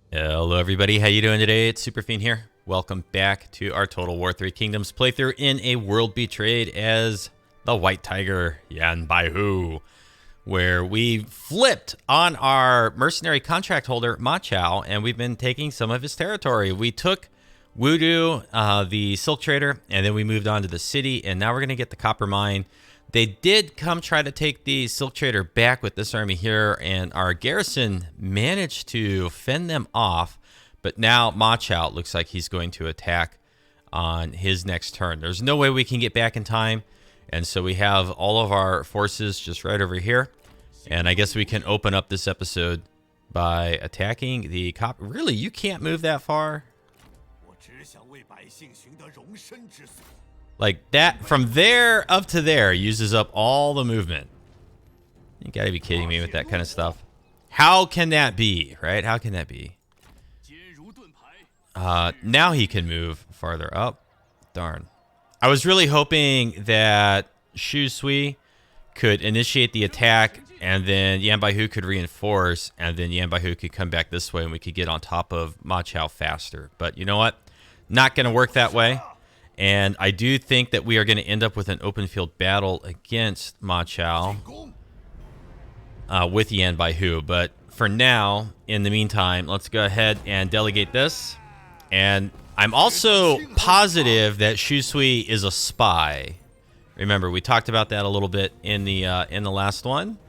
Hello everybody, how you doing today? It's Superfiend here. Welcome back to our Total War 3 Kingdoms playthrough in a world betrayed as the White Tiger, Baihu, where we flipped on our mercenary contract holder, Ma Chao, and we've been taking some of his territory. We took Wudu, the silk trader, and then we moved on to the city, and now we're going to get the copper mine. They did come try to take the silk trader back with this army here, and our garrison managed to fend them off. But now Ma Chao looks like he's going to attack on his next turn. There's no way we can get back in time, and so we have all of our forces just right over here. And I guess we can open up this episode by attacking the copper. Really, you can't move that far? Like that, from there up to there, uses up all the movement. You gotta be kidding me with that kind of stuff. How can that be, right? How can that be? Now he can move farther up. Darn. I was really hoping that Shu Sui could initiate the attack, and then Baihu could reinforce, and then Baihu could come back this way, and we could get on top of Ma Chao faster. But you know what? Not gonna work that way. And I do think that we are going to end up with an open field battle against Ma Chao with Baihu. But for now, in the meantime, let's go ahead and delegate this. And I'm also positive that Shu Sui is a spy. Remember, we talked about that a little bit in the last one.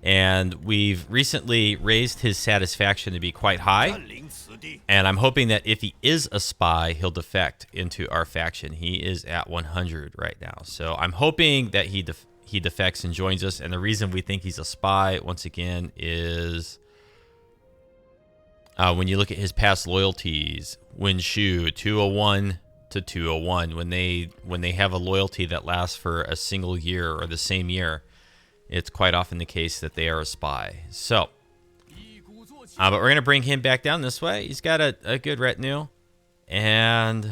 And we've recently raised his satisfaction to be quite high. And I'm hoping that if he is a spy, he'll defect into our faction. He is at 100 right now. So I'm hoping that he defects and joins us. And the reason we think he's a spy, once again, is when you look at his past loyalties, Wen Shu, 201 to 201, when they have a loyalty that lasts for a single year or the same year, it's quite often the case that they are a spy. So, but we're going to bring him back down this way. He's got a good retinue. And,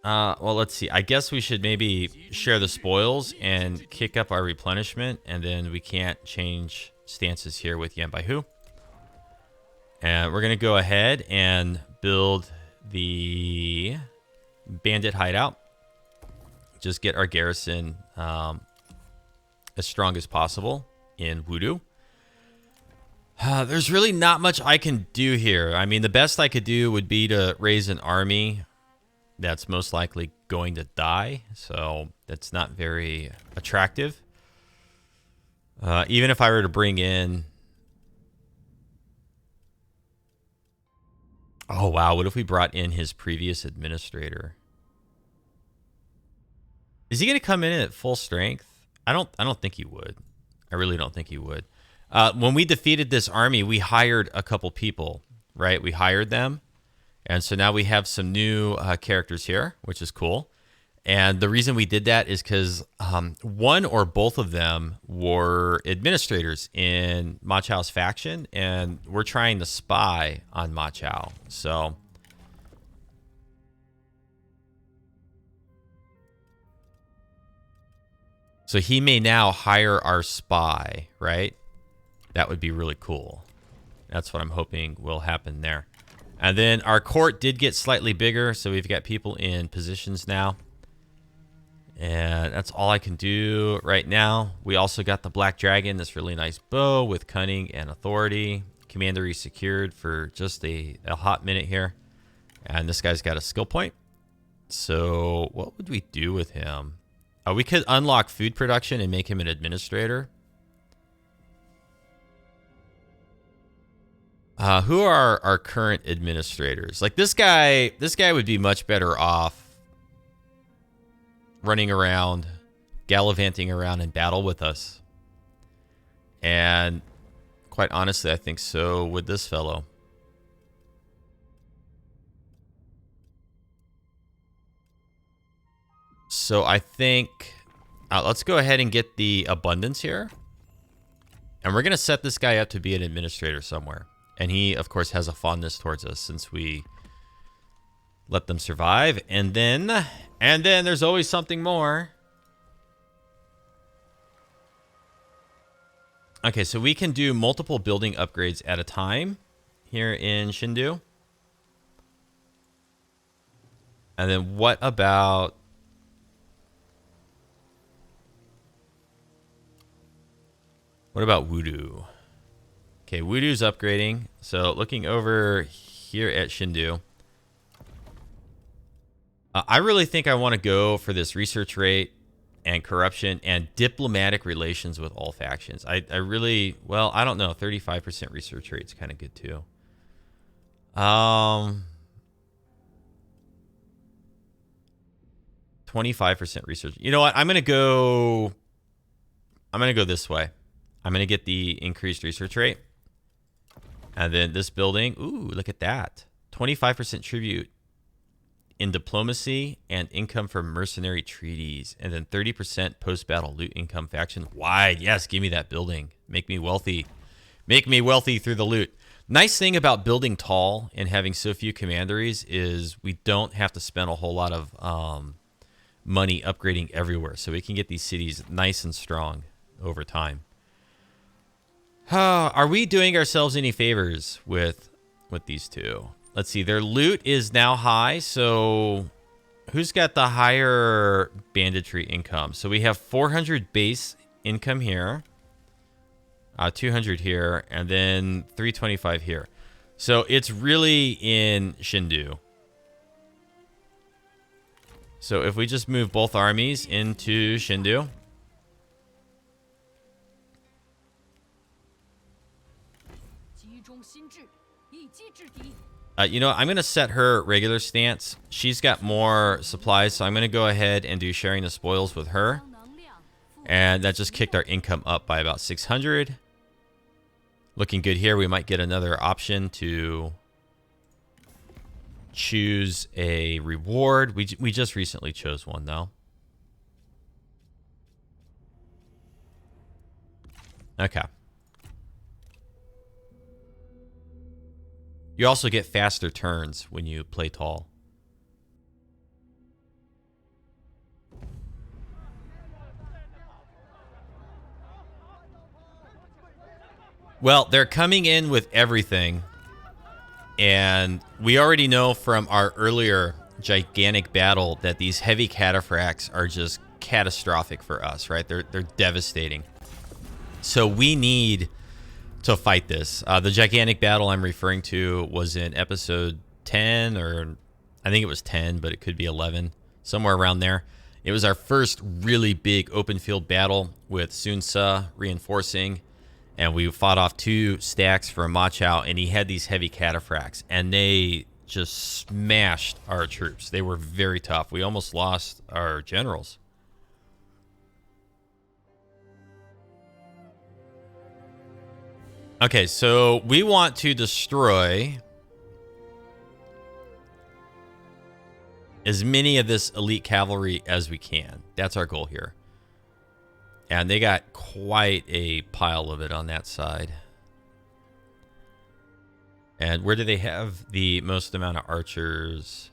well, let's see. I guess we should maybe share the spoils and kick up our replenishment. And then we can't change stances here with Baihu. And we're going to go ahead and build the bandit hideout. Just get our garrison as strong as possible in Wudu. There's really not much I can do here. I mean, the best I could do would be to raise an army that's most likely going to die. So that's not very attractive. Even if I were to bring in... Oh, wow. What if we brought in his previous administrator? Is he going to come in at full strength? I don't think he would. I really don't think he would. When we defeated this army, we hired a couple people, right? We hired them. And so now we have some new characters here, which is cool. And the reason we did that is because one or both of them were administrators in Ma Chao's faction, and we're trying to spy on Ma Chao. So he may now hire our spy, right? That would be really cool. That's what I'm hoping will happen there. And then our court did get slightly bigger, so we've got people in positions now. And that's all I can do right now. We also got the Black Dragon, this really nice bow with cunning and authority. Commandery secured for just a hot minute here. And this guy's got a skill point. So what would we do with him? We could unlock food production and make him an administrator. Who are our current administrators? Like this guy would be much better off running around, gallivanting around in battle with us. And quite honestly, I think so would this fellow. So I think let's go ahead and get the abundance here. And we're going to set this guy up to be an administrator somewhere. And he, of course, has a fondness towards us since we let them survive. And then there's always something more. Okay, so we can do multiple building upgrades at a time here in Shindu. And then what about... What about Wudu? Okay, Wudu's upgrading. So looking over here at Shindu. I really think I want to go for this research rate and corruption and diplomatic relations with all factions. I really, well, I don't know. 35% research rate is kind of good too. 25% research. You know what? I'm gonna go this way. I'm gonna get the increased research rate. And then this building, ooh, look at that. 25% tribute in diplomacy and income from mercenary treaties. And then 30% post-battle loot income faction wide. Yes, give me that building. Make me wealthy. Make me wealthy through the loot. Nice thing about building tall and having so few commanderies is we don't have to spend a whole lot of money upgrading everywhere. So we can get these cities nice and strong over time. Are we doing ourselves any favors with these two? Let's see. Their loot is now high. So who's got the higher banditry income? So we have 400 base income here. 200 here. And then 325 here. So it's really in Shindu. So if we just move both armies into Shindu. You know, I'm going to set her regular stance. She's got more supplies, so I'm going to go ahead and do sharing the spoils with her. And that just kicked our income up by about 600. Looking good here. We might get another option to choose a reward. We just recently chose one, though. Okay. You also get faster turns when you play tall. Well, they're coming in with everything. And we already know from our earlier gigantic battle that these heavy cataphracts are just catastrophic for us, right? They're devastating. So we need to fight this. The gigantic battle I'm referring to was in episode 10, or I think it was 10, but it could be 11, somewhere around there. It was our first really big open field battle with Sun Ce reinforcing, and we fought off 2 stacks for Ma Chao, and he had these heavy cataphracts, and they just smashed our troops. They were very tough. We almost lost our generals. Okay, so we want to destroy as many of this elite cavalry as we can. That's our goal here. And they got quite a pile of it on that side. And where do they have the most amount of archers?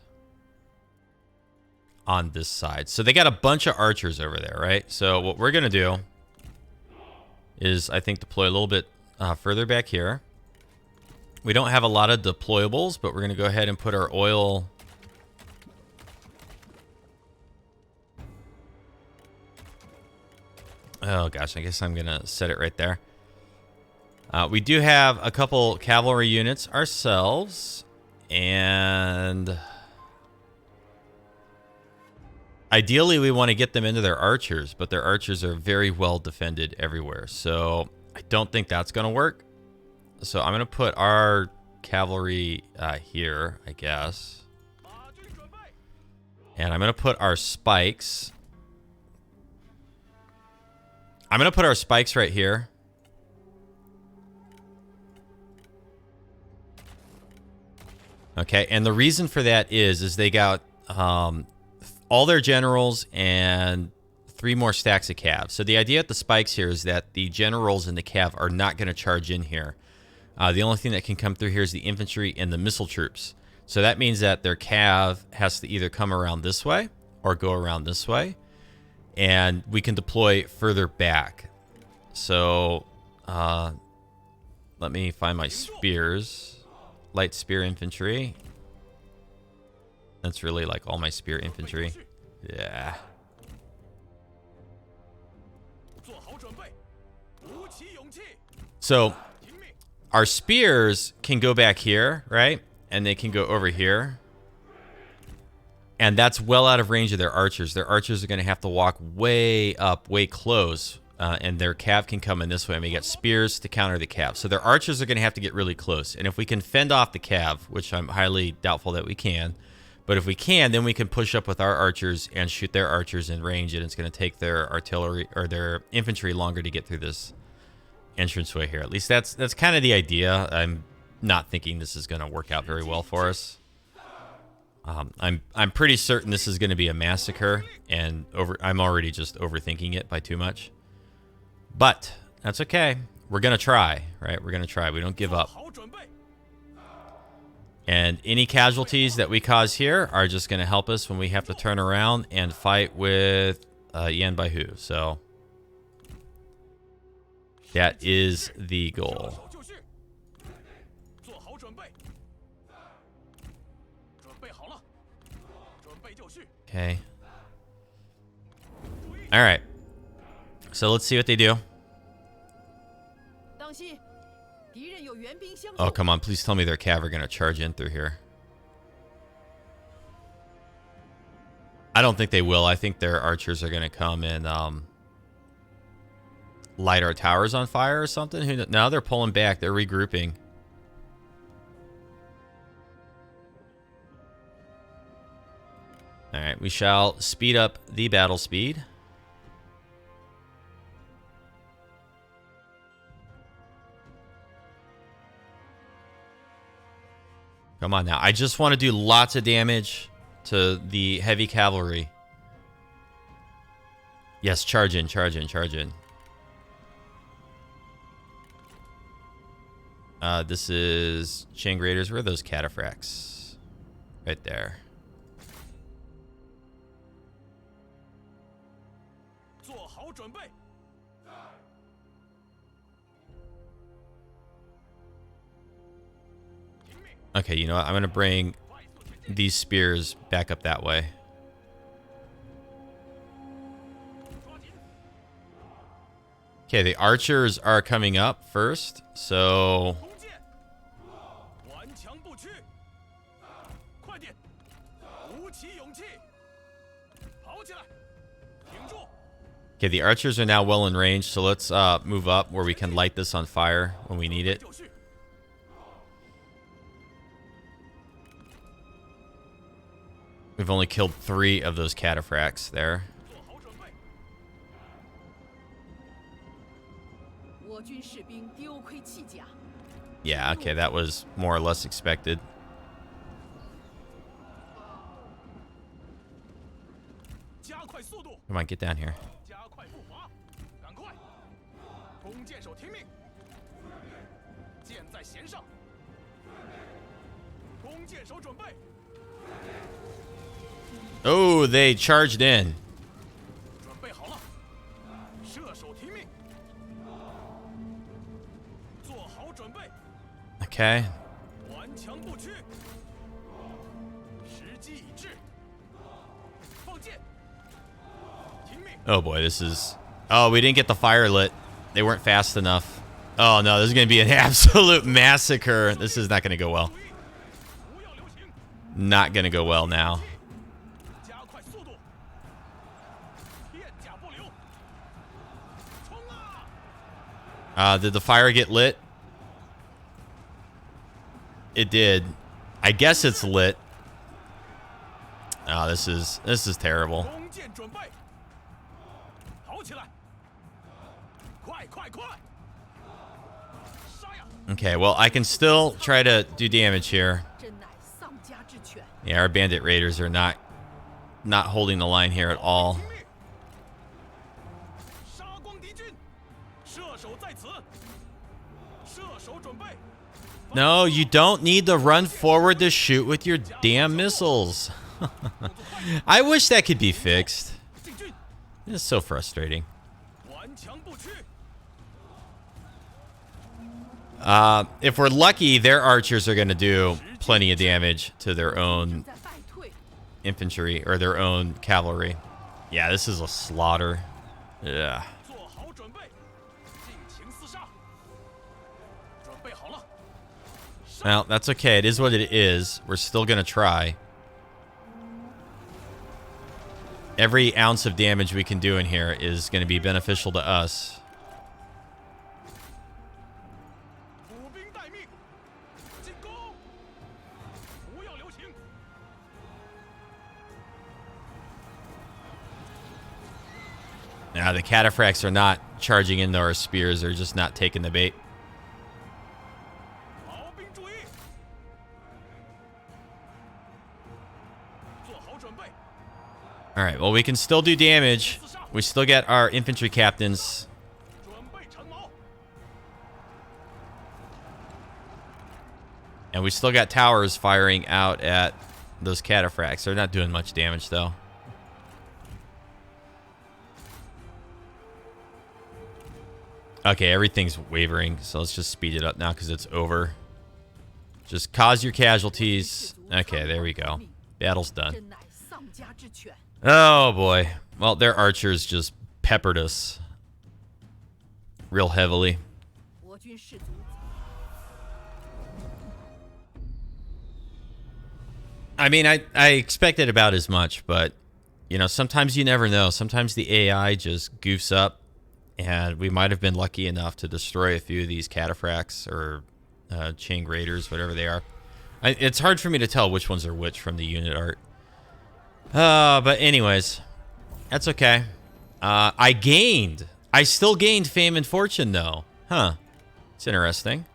On this side. So they got a bunch of archers over there, right? So what we're going to do is, I think, deploy a little bit further back here. We don't have a lot of deployables, but we're going to go ahead and put our oil... Oh, gosh, I guess I'm going to set it right there. We do have a couple cavalry units ourselves, and ideally we want to get them into their archers, but their archers are very well defended everywhere, so I don't think that's going to work. So I'm going to put our cavalry here, I guess, and I'm going to put our spikes. I'm going to put our spikes right here. Okay, and the reason for that is they got all their generals and 3 more stacks of cav. So the idea at the spikes here is that the generals and the cav are not going to charge in here. The only thing that can come through here is the infantry and the missile troops. So that means that their cav has to either come around this way or go around this way. And we can deploy further back. So Let me find my spears. Light spear infantry. That's really like all my spear infantry. Yeah. So our spears can go back here, right? And they can go over here. And that's well out of range of their archers. Their archers are going to have to walk way up, way close. And their cav can come in this way. And we get spears to counter the cav. So their archers are going to have to get really close. And if we can fend off the cav, which I'm highly doubtful that we can. But if we can, then we can push up with our archers and shoot their archers in range. And it's going to take their artillery or their infantry longer to get through this entranceway here. At least that's kind of the idea. I'm not thinking this is going to work out very well for us. I'm pretty certain this is going to be a massacre, and I'm already just overthinking it by too much. But that's okay. We're going to try, right? We're going to try. We don't give up. And any casualties that we cause here are just going to help us when we have to turn around and fight with Baihu. So that is the goal. Okay. All right. So let's see what they do. Oh, come on. Please tell me their cav are going to charge in through here. I don't think they will. I think their archers are going to come and light our towers on fire or something. No, they're pulling back. They're regrouping. All right, we shall speed up the battle speed. Come on now. I just want to do lots of damage to the heavy cavalry. Yes, charge in, charge in, charge in. This is chain graders. Where are those cataphracts? Right there. Okay, you know what? I'm going to bring these spears back up that way. Okay, the archers are coming up first, so... Okay, the archers are now well in range, so let's move up where we can light this on fire when we need it. We've only killed 3 of those cataphracts there. Yeah, okay, that was more or less expected. Come on, get down here. Oh, they charged in. Okay. Oh boy, this is... Oh, we didn't get the fire lit. They weren't fast enough. Oh no, this is going to be an absolute massacre. This is not going to go well. Not going to go well now. Did the fire get lit? It did. I guess it's lit. Oh, this is terrible. Okay, well, I can still try to do damage here. Yeah, our bandit raiders are not holding the line here at all. No, you don't need to run forward to shoot with your damn missiles. I wish that could be fixed. It's so frustrating. If we're lucky, their archers are going to do plenty of damage to their own infantry or their own cavalry. Yeah, this is a slaughter. Yeah. Well, that's okay. It is what it is. We're still going to try. Every ounce of damage we can do in here is going to be beneficial to us. Now, the cataphracts are not charging into our spears. They're just not taking the bait. All right, well, we can still do damage. We still get our infantry captains. And we still got towers firing out at those cataphracts. They're not doing much damage, though. Okay, everything's wavering, so let's just speed it up now because it's over. Just cause your casualties. Okay, there we go. Battle's done. Oh, boy. Well, their archers just peppered us real heavily. I mean, I expected about as much, but, you know, sometimes you never know. Sometimes the AI just goofs up. And we might have been lucky enough to destroy a few of these cataphracts or Chang Raiders, whatever they are. It's hard for me to tell which ones are which from the unit art. But anyways, that's okay. I still gained fame and fortune, though. Huh. It's interesting.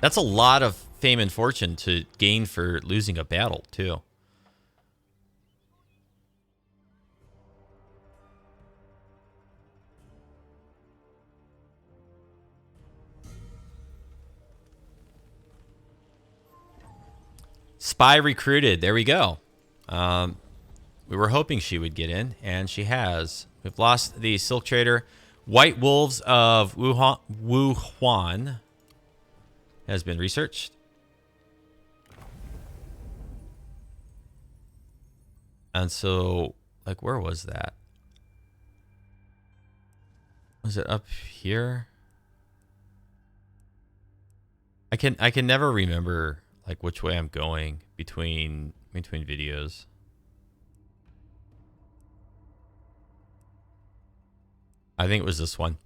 That's a lot of fame and fortune to gain for losing a battle, too. Spy recruited. There we go. We were hoping she would get in, and she has. We've lost the Silk Trader. White Wolves of Wuhuan has been researched. And so, like, where was that? Was it up here? I can never remember like which way I'm going between videos. I think it was this one.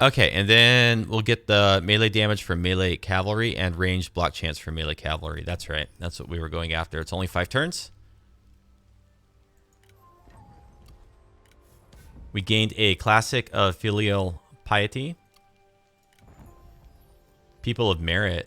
Okay, and then we'll get the melee damage for melee cavalry and ranged block chance for melee cavalry. That's right. That's what we were going after. It's only 5 turns. We gained a classic of filial piety. People of merit.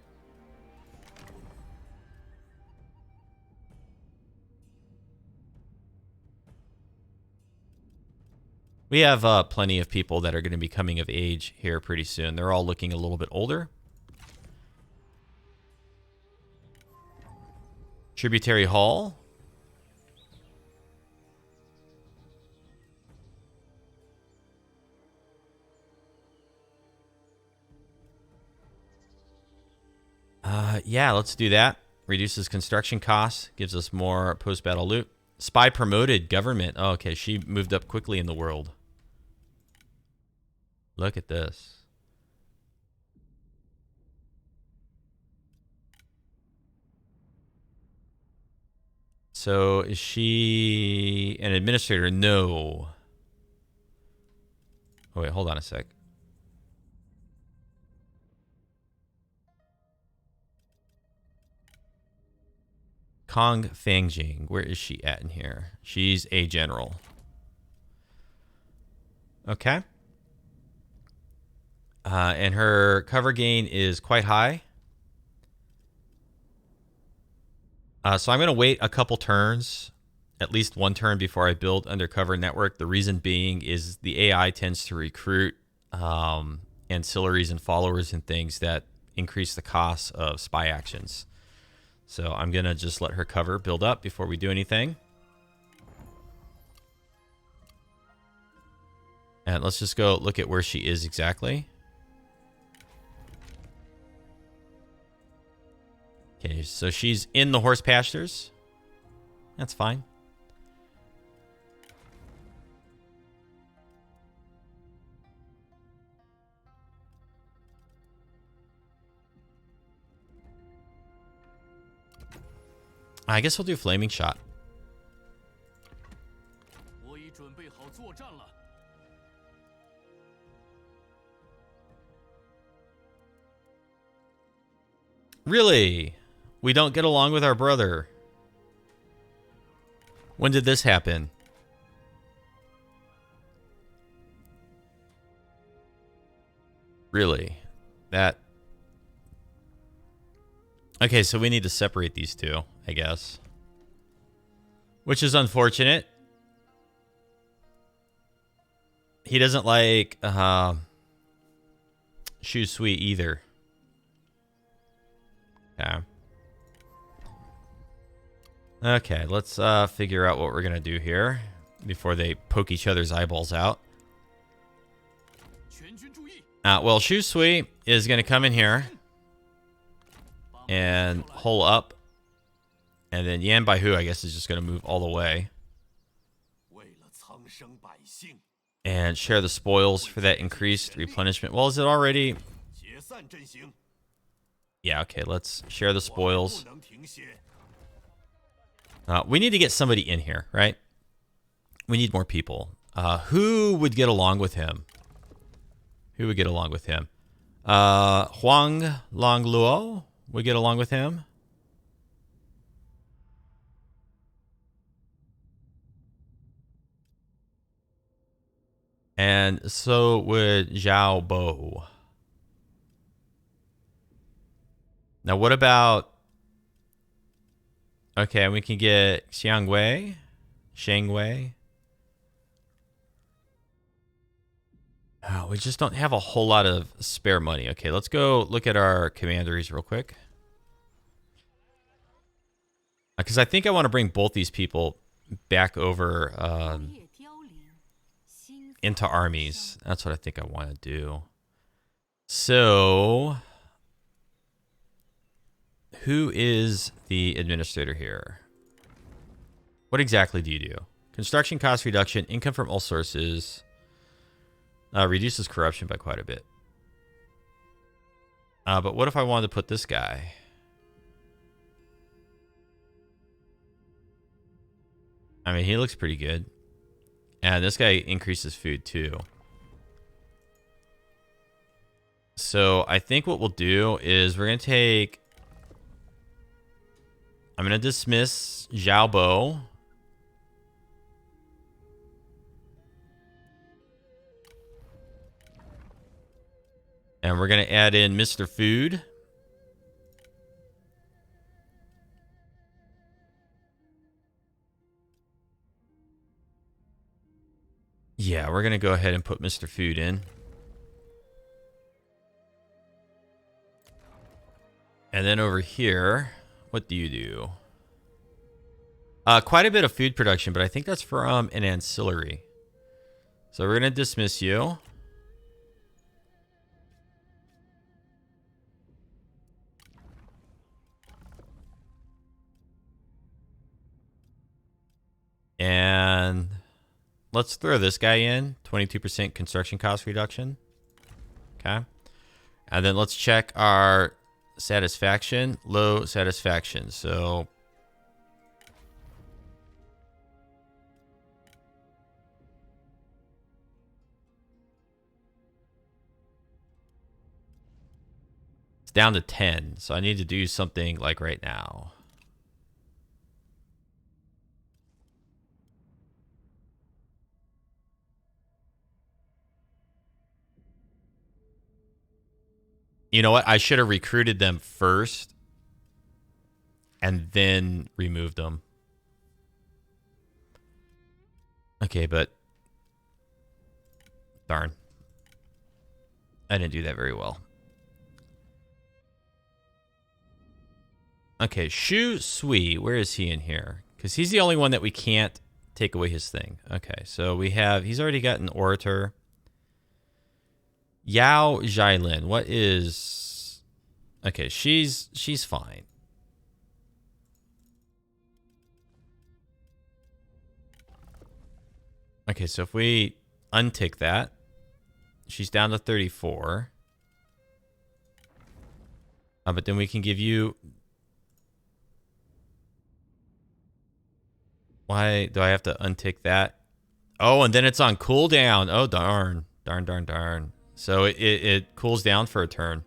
We have plenty of people that are going to be coming of age here pretty soon. They're all looking a little bit older. Tributary Hall. Yeah, let's do that. Reduces construction costs. Gives us more post-battle loot. Spy promoted government. Oh, okay, she moved up quickly in the world. Look at this. So is she an administrator? No. Oh, wait, hold on a sec. Kong Fangjing. Where is she at in here? She's a general. Okay. And her cover gain is quite high. So I'm going to wait a couple turns, at least one turn before I build undercover network. The reason being is the AI tends to recruit ancillaries and followers and things that increase the costs of spy actions. So I'm going to just let her cover build up before we do anything. And let's just go look at where she is exactly. Okay, so she's in the horse pastures. That's fine. I guess we'll do flaming shot. Really? We don't get along with our brother. When did this happen? Really? That... Okay, so we need to separate these two, I guess. Which is unfortunate. He doesn't like Shu Sui either. Okay. Okay, let's figure out what we're going to do here before they poke each other's eyeballs out. Well, Shu Sui is going to come in here and hole up. And then Yan Baihu, I guess, is just going to move all the way. And share the spoils for that increased replenishment. Well, is it already... Yeah, okay, let's share the spoils. We need to get somebody in here, right? We need more people. Who would get along with him? Who would get along with him? Huang Longluo would get along with him. And so would Zhao Bo. Now, what about... Okay, we can get Xiang Wei. Shang Wei. Oh, we just don't have a whole lot of spare money. Okay, let's go look at our commanderies real quick. Because I think I want to bring both these people back over into armies. That's what I think I want to do. So, who is the administrator here? What exactly do you do? Construction cost reduction, income from all sources, reduces corruption by quite a bit. But what if I wanted to put this guy? I mean, he looks pretty good. And this guy increases food too. So I think what we'll do is we're going to take... I'm going to dismiss Zhao Bo. And we're going to add in Mr. Food. Yeah, we're going to go ahead and put Mr. Food in. And then over here, what do you do? Quite a bit of food production, but I think that's from an ancillary. So we're going to dismiss you. And let's throw this guy in. 22% construction cost reduction. Okay. And then let's check our satisfaction. Low satisfaction. So it's down to 10. So I need to do something like right now. You know what? I should have recruited them first and then removed them. Okay, but darn. I didn't do that very well. Okay, Shu Sui, where is he in here? Because he's the only one that we can't take away his thing. Okay, so we have, he's already got an orator. Yao Jailin. What is... Okay, she's fine. Okay, so if we untick that, she's down to 34. But then we can give you... Why do I have to untick that? Oh, and then it's on cooldown. Oh, darn. Darn. So it cools down for a turn.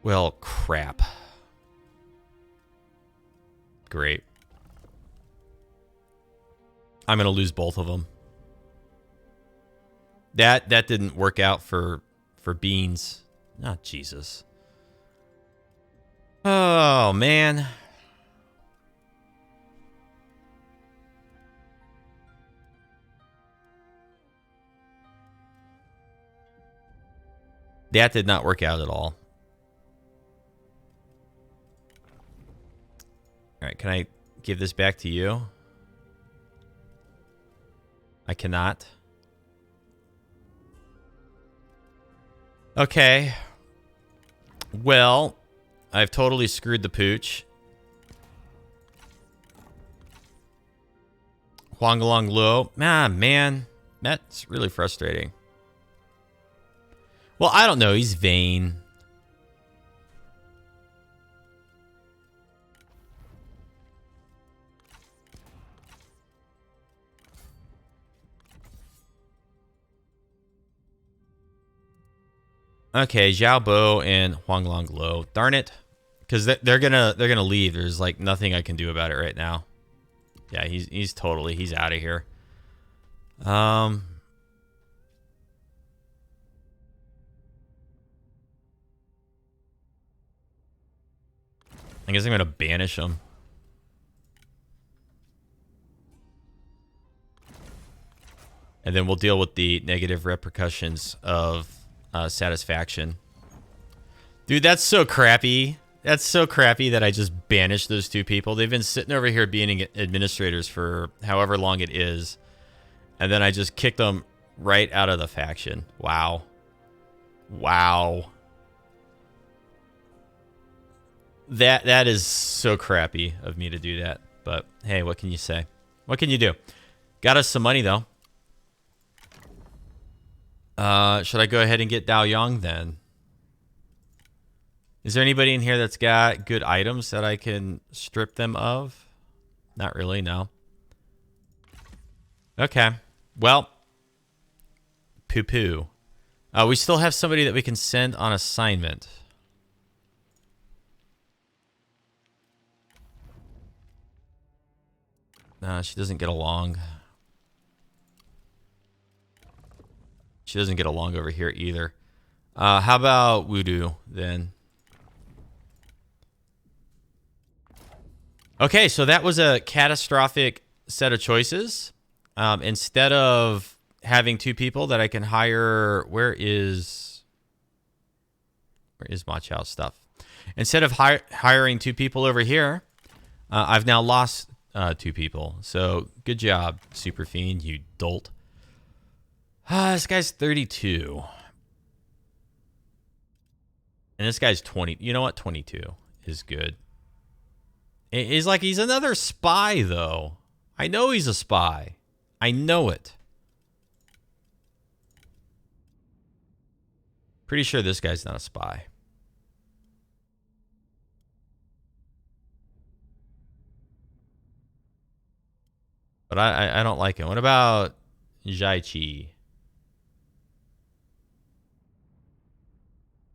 Well, crap. Great. I'm going to lose both of them. That didn't work out for beans. Oh, Jesus. Oh, man. That did not work out at all. All right, can I give this back to you? I cannot. Okay. Well, I've totally screwed the pooch. Huanglong Luo. Ah, man. That's really frustrating. Well, I don't know. He's vain. Okay, Zhao Bo and Huanglong Luo. Darn it. Because they're gonna leave. There's like nothing I can do about it right now. Yeah, he's out of here. I guess I'm gonna banish him. And then we'll deal with the negative repercussions of satisfaction. Dude, that's so crappy. That's so crappy that I just banished those two people. They've been sitting over here being administrators for however long it is. And then I just kicked them right out of the faction. Wow. Wow. That is so crappy of me to do that. But hey, what can you say? What can you do? Got us some money though. Should I go ahead and get Dao Yang then? Is there anybody in here that's got good items that I can strip them of? Not really, no. Okay. Well, poo-poo. We still have somebody that we can send on assignment. She doesn't get along. She doesn't get along over here either. How about Wudu then? Okay, so that was a catastrophic set of choices. Instead of having two people that I can hire, where is Ma Chao's stuff? Instead of hiring two people over here, I've now lost two people. So good job, Super Fiend, you dolt. This guy's 32. And this guy's 20. You know what? 22 is good. It's like he's another spy, though. I know he's a spy. I know it. Pretty sure this guy's not a spy. But I don't like him. What about Zhai Qi?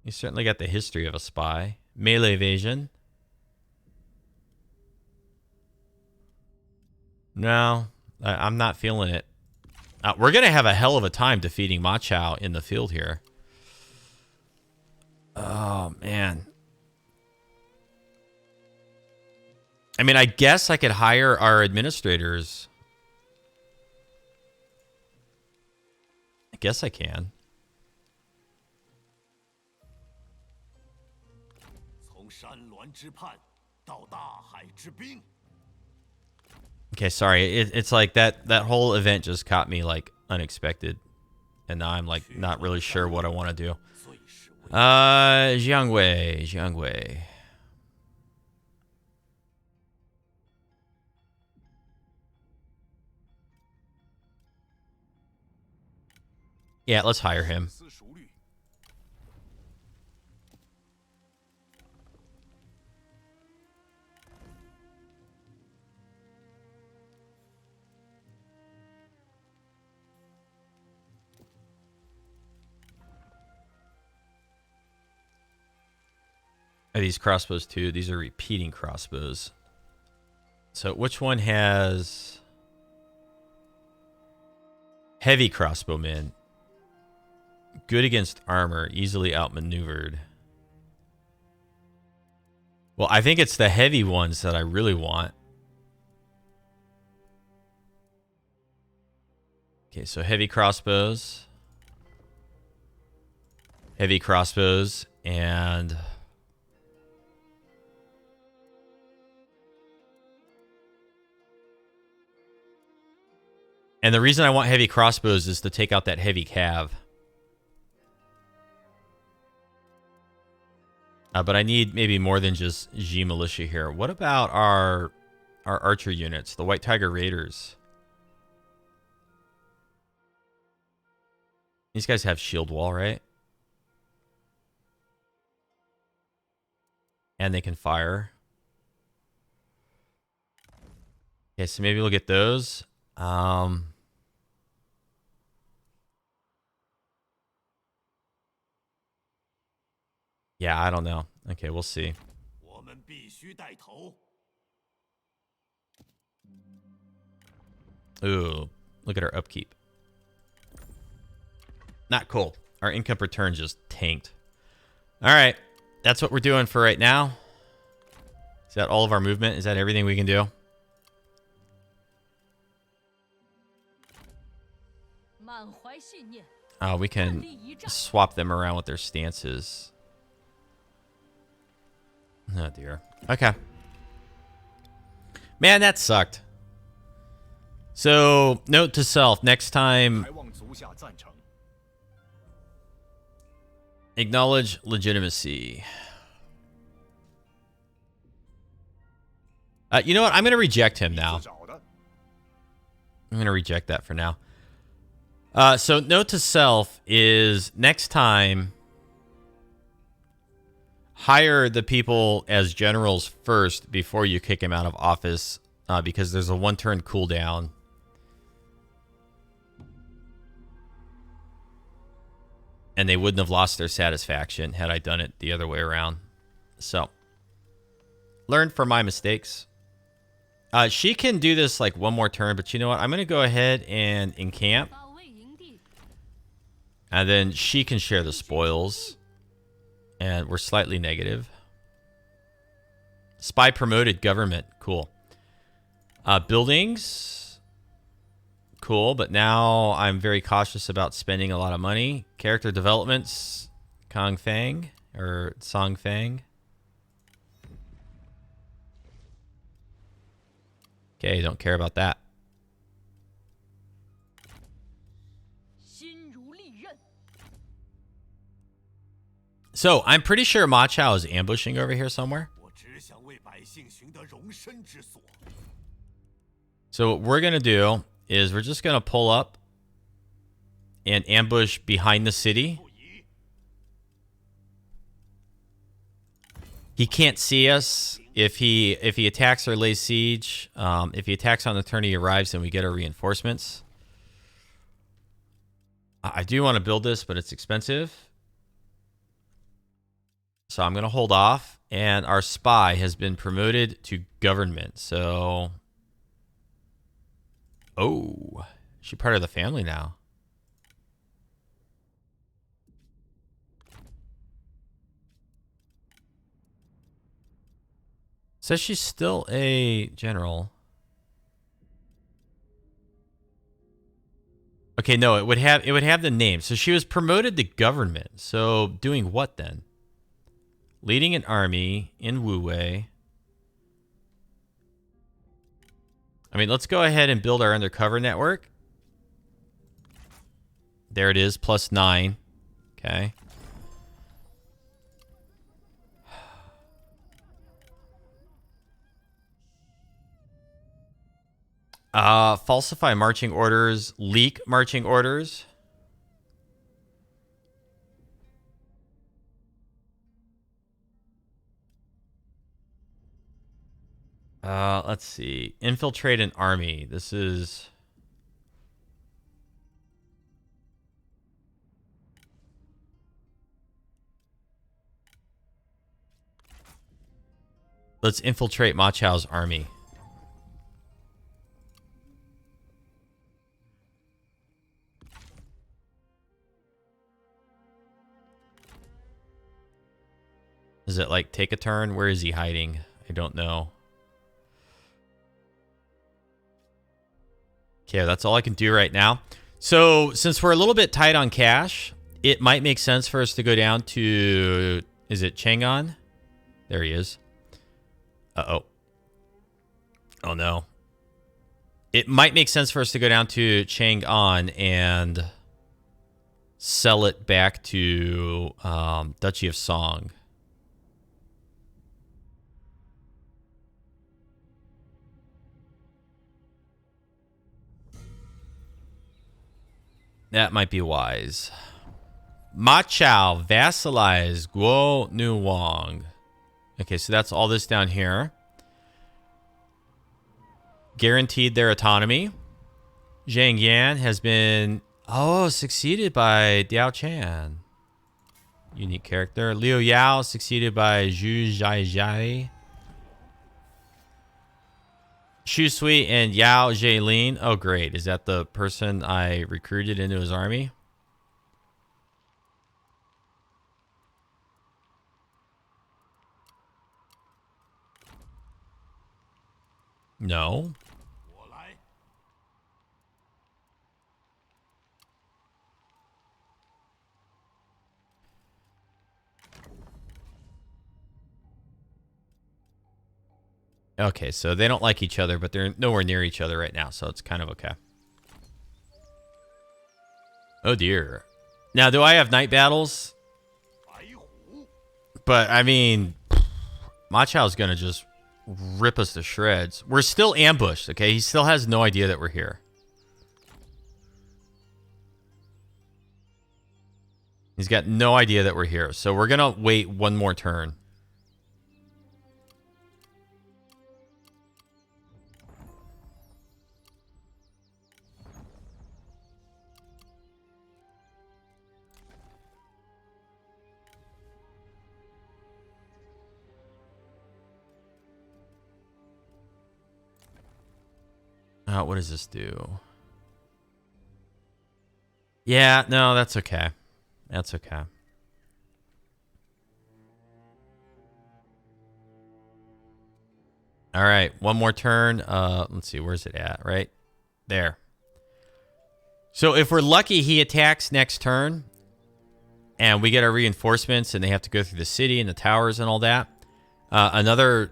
He's certainly got the history of a spy. Melee evasion. No, I'm not feeling it. We're going to have a hell of a time defeating Ma Chao in the field here. Oh, man. I mean, I guess I could hire our administrators. I guess I can. Okay, sorry. It's like that whole event just caught me like unexpected. And now I'm like not really sure what I want to do. Jiangwei. Yeah, let's hire him. Are these crossbows too? These are repeating crossbows. So which one has heavy crossbowmen? Good against armor, easily outmaneuvered. Well, I think it's the heavy ones that I really want. Okay, so heavy crossbows. Heavy crossbows and... And the reason I want heavy crossbows is to take out that heavy cav. But I need maybe more than just G militia here. What about our archer units, the White Tiger Raiders? These guys have shield wall, right? And they can fire. Okay, so maybe we'll get those. Yeah, I don't know. Okay, we'll see. Ooh, look at our upkeep. Not cool. Our income return just tanked. All right, that's what we're doing for right now. Is that all of our movement? Is that everything we can do? Oh, we can swap them around with their stances. Oh, dear. Okay. Man, that sucked. So, note to self, next time... Acknowledge legitimacy. You know what? I'm going to reject him now. I'm going to reject that for now. So, note to self is next time... Hire the people as generals first before you kick him out of office, because there's a one-turn cooldown. And they wouldn't have lost their satisfaction had I done it the other way around. So, learn from my mistakes. She can do this like one more turn, but you know what? I'm going to go ahead and encamp. And then she can share the spoils. And we're slightly negative. Spy promoted government. Cool. Buildings. Cool, but now I'm very cautious about spending a lot of money. Character developments. Kong Fang. Or Song Fang. Okay, don't care about that. So, I'm pretty sure Ma Chao is ambushing over here somewhere. So, what we're going to do is we're just going to pull up and ambush behind the city. He can't see us. If he attacks or lays siege, if he attacks on the turn he arrives, then we get our reinforcements. I do want to build this, but it's expensive. So I'm going to hold off, and our spy has been promoted to government. So, oh, she's part of the family now. Says she's still a general. Okay, no, it would have the name. So she was promoted to government. So doing what then? Leading an army in Wu Wei. I mean, let's go ahead and build our undercover network. There it is, +9. Okay. Falsify marching orders, leak marching orders. Let's see. Infiltrate an army. This is... Let's infiltrate Ma Chao's army. Is it like take a turn? Where is he hiding? I don't know. Okay, that's all I can do right now. So since we're a little bit tight on cash, it might make sense for us to go down to... Is it Chang'an? There he is. Uh-oh. Oh, no. It might make sense for us to go down to Chang'an and sell it back to Duchy of Song. That might be wise. Ma Chao, vassalize Guo Nu Wang. Okay, so that's all this down here. Guaranteed their autonomy. Zhang Yan has been, succeeded by Diao Chan. Unique character. Liu Yao succeeded by Zhu Zhaizhai. Shu Sui and Yao Zheilin. Oh, great. Is that the person I recruited into his army? No. Okay, so they don't like each other, but they're nowhere near each other right now, so it's kind of okay. Oh, dear. Now, do I have night battles? But, I mean, Ma Chao's going to just rip us to shreds. We're still ambushed, okay? He still has no idea that we're here. He's got no idea that we're here. So we're going to wait one more turn. What does this do? Yeah, no, that's okay. That's okay. All right, one more turn. Let's see, where's it at? Right there. So if we're lucky, he attacks next turn, and we get our reinforcements, and they have to go through the city and the towers and all that. Another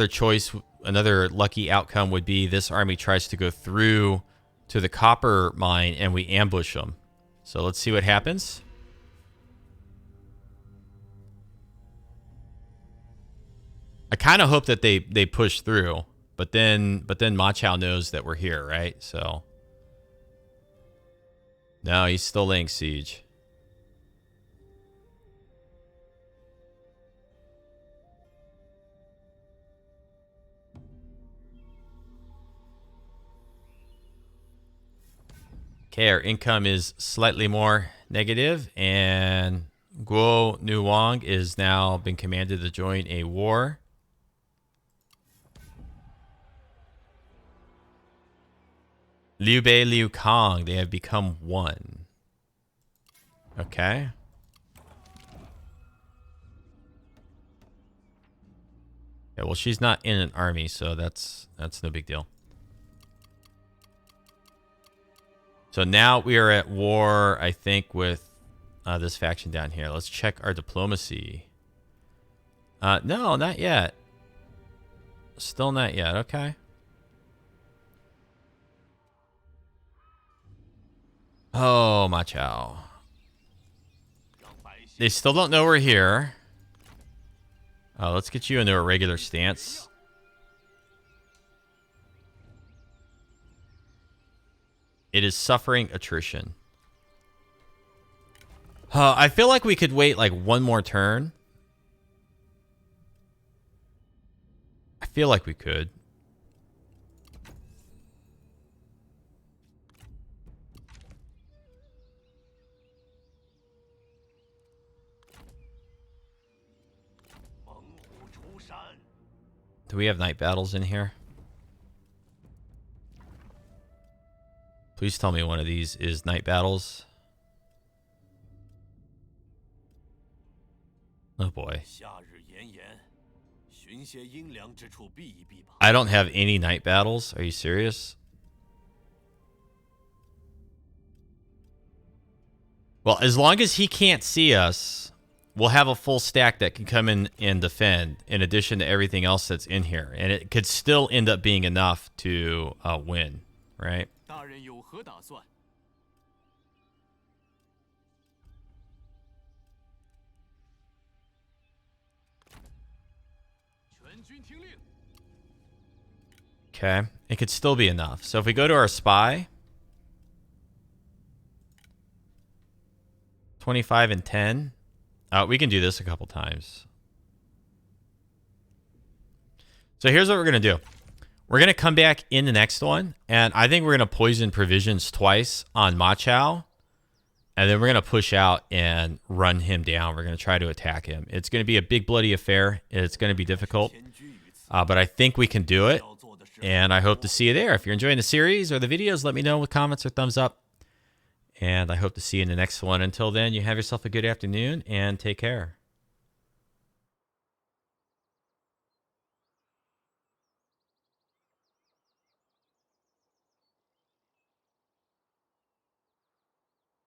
choice, another lucky outcome would be this army tries to go through to the copper mine, and we ambush them. So let's see what happens. I kind of hope that they push through, but then Ma Chao knows that we're here, right? So no, he's still laying siege. Okay, our income is slightly more negative, and Guo Nu Wang is now been commanded to join a war. Liu Bei, Liu Kang, they have become one. Okay. Yeah, well, she's not in an army, so that's no big deal. So now we are at war, I think, with this faction down here. Let's check our diplomacy. No, not yet. Still not yet. Okay. Oh, Ma Chao. They still don't know we're here. Let's get you into a regular stance. It is suffering attrition. I feel like we could wait like one more turn. I feel like we could. Do we have night battles in here? Please tell me one of these is night battles. Oh boy. I don't have any night battles. Are you serious? Well, as long as he can't see us, we'll have a full stack that can come in and defend in addition to everything else that's in here. And it could still end up being enough to win, right? Okay, it could still be enough. So if we go to our spy, 25 and 10, we can do this a couple times. So here's what we're going to do. We're going to come back in the next one, and I think we're going to poison provisions twice on Ma Chao, and then we're going to push out and run him down. We're going to try to attack him. It's going to be a big bloody affair. It's going to be difficult, but I think we can do it. And I hope to see you there. If you're enjoying the series or the videos, let me know with comments or thumbs up. And I hope to see you in the next one. Until then, you have yourself a good afternoon and take care.